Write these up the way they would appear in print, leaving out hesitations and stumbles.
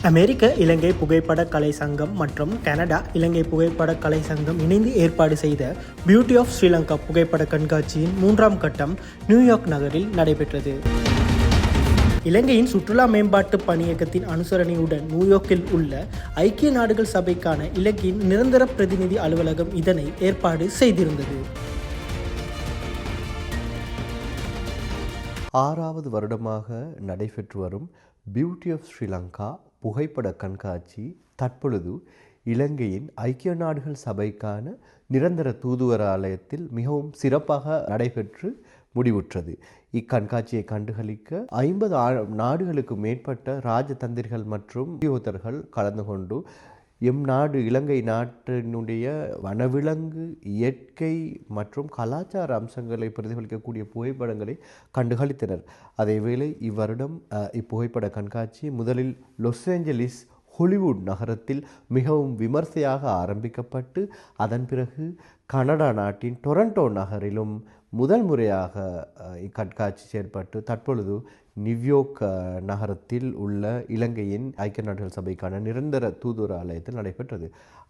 அமெரிக்க இலங்கை புகைப்பட கலை சங்கம் மற்றும் கனடா இலங்கை புகைப்பட கலை சங்கம் இணைந்து ஏற்பாடு செய்த பியூட்டி ஆஃப் ஸ்ரீலங்கா புகைப்பட கண்காட்சியின் 3ஆம் கட்டம் நியூயார்க் நகரில் நடைபெற்றது. இலங்கையின் சுற்றுலா மேம்பாட்டு பணியகத்தின் அனுசரணையுடன் நியூயார்க்கில் உள்ள ஐக்கிய நாடுகள் சபைக்கான இலங்கையின் நிரந்தர பிரதிநிதி அலுவலகம் இதனை ஏற்பாடு செய்திருந்தது. 6வது வருடமாக நடைபெற்று வரும் பியூட்டி ஆஃப் ஸ்ரீலங்கா புகைப்பட கண்காட்சி தற்பொழுது இலங்கையின் ஐக்கிய நாடுகள் சபைக்கான நிரந்தர தூதுவராலயத்தில் மிகவும் சிறப்பாக நடைபெற்று முடிவுற்றது. இக்கண்காட்சியை கண்டுகளிக்க 50 நாடுகளுக்கு மேற்பட்ட ராஜதந்திரிகள் மற்றும் உத்தியோகத்தர்கள் கலந்து கொண்டு நாடு இலங்கை நாட்டினுடைய வனவிலங்கு இயற்கை மற்றும் கலாச்சார அம்சங்களை பிரதிபலிக்கக்கூடிய புகைப்படங்களை கண்டுகளித்தனர். அதேவேளை இவ்வருடம் இப்புகைப்பட கண்காட்சி முதலில் லாஸ் ஏஞ்சலிஸ் ஹாலிவுட் நகரத்தில் மிகவும் விமர்சையாக ஆரம்பிக்கப்பட்டு அதன் பிறகு கனடா நாட்டின் டொரண்டோ நகரிலும் முதல் முறையாக இக்கண்காட்சி செயற்பட்டு தற்பொழுது நியூயார்க் நகரத்தில் உள்ள இலங்கையின் ஐக்கிய நாடுகள் சபைக்கான நிரந்தர தூதுவர் ஆலயத்தில் நடைபெற்றது.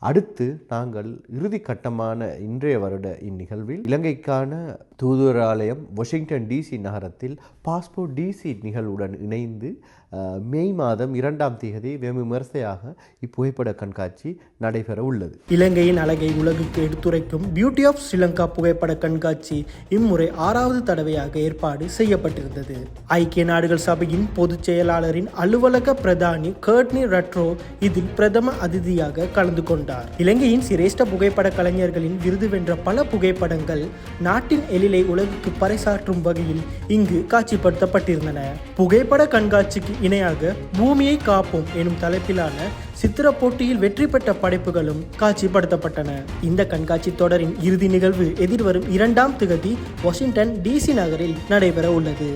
அடுத்து நாங்கள் இறுதி கட்டமான இன்றைய வருட இந்நிகழ்வில் இலங்கைக்கான தூதுவர் ஆலயம் வாஷிங்டன் டிசி நகரத்தில் பாஸ்போர்ட் டிசி நிகழ்வுடன் இணைந்து மே மாதம் 2ஆம் தேதி வெகு விமர்சையாக இப்புகைப்பட கண்காட்சி நடைபெற உள்ளது. இலங்கையின் அழகை உலகுக்கு எடுத்துரைக்கும் பியூட்டி ஆஃப் ஸ்ரீலங்கா புகைப்பட கண்காட்சி இம்முறை 6வது தடவையாக ஏற்பாடு செய்யப்பட்டிருந்தது. ஐக்கிய நாடுகள் சபையின் பொதுச் செயலாளரின் அலுவலக பிரதானி கர்ட்னி ரட்ரோ இதில் பிரதம அதிதியாக கலந்து கொண்டார். இலங்கையின் சிரேஷ்ட புகைப்பட கலைஞர்களின் விருது வென்ற பல புகைப்படங்கள் நாட்டின் எழிலை உலகுக்கு பறைசாற்றும் வகையில் இங்கு காட்சிப்படுத்தப்பட்டிருந்தன. புகைப்பட கண்காட்சிக்கு இணையாக பூமியை காப்போம் எனும் தலைப்பிலான சித்திர போட்டியில் வெற்றி பெற்ற படைப்புகளும் காட்சிப்படுத்தப்பட்டன. இந்த கண்காட்சி தொடரின் இறுதி நிகழ்வு எதிர்வரும் 2ஆம் தேதி வாஷிங்டன் டிசி நகரில் நடைபெற உள்ளது.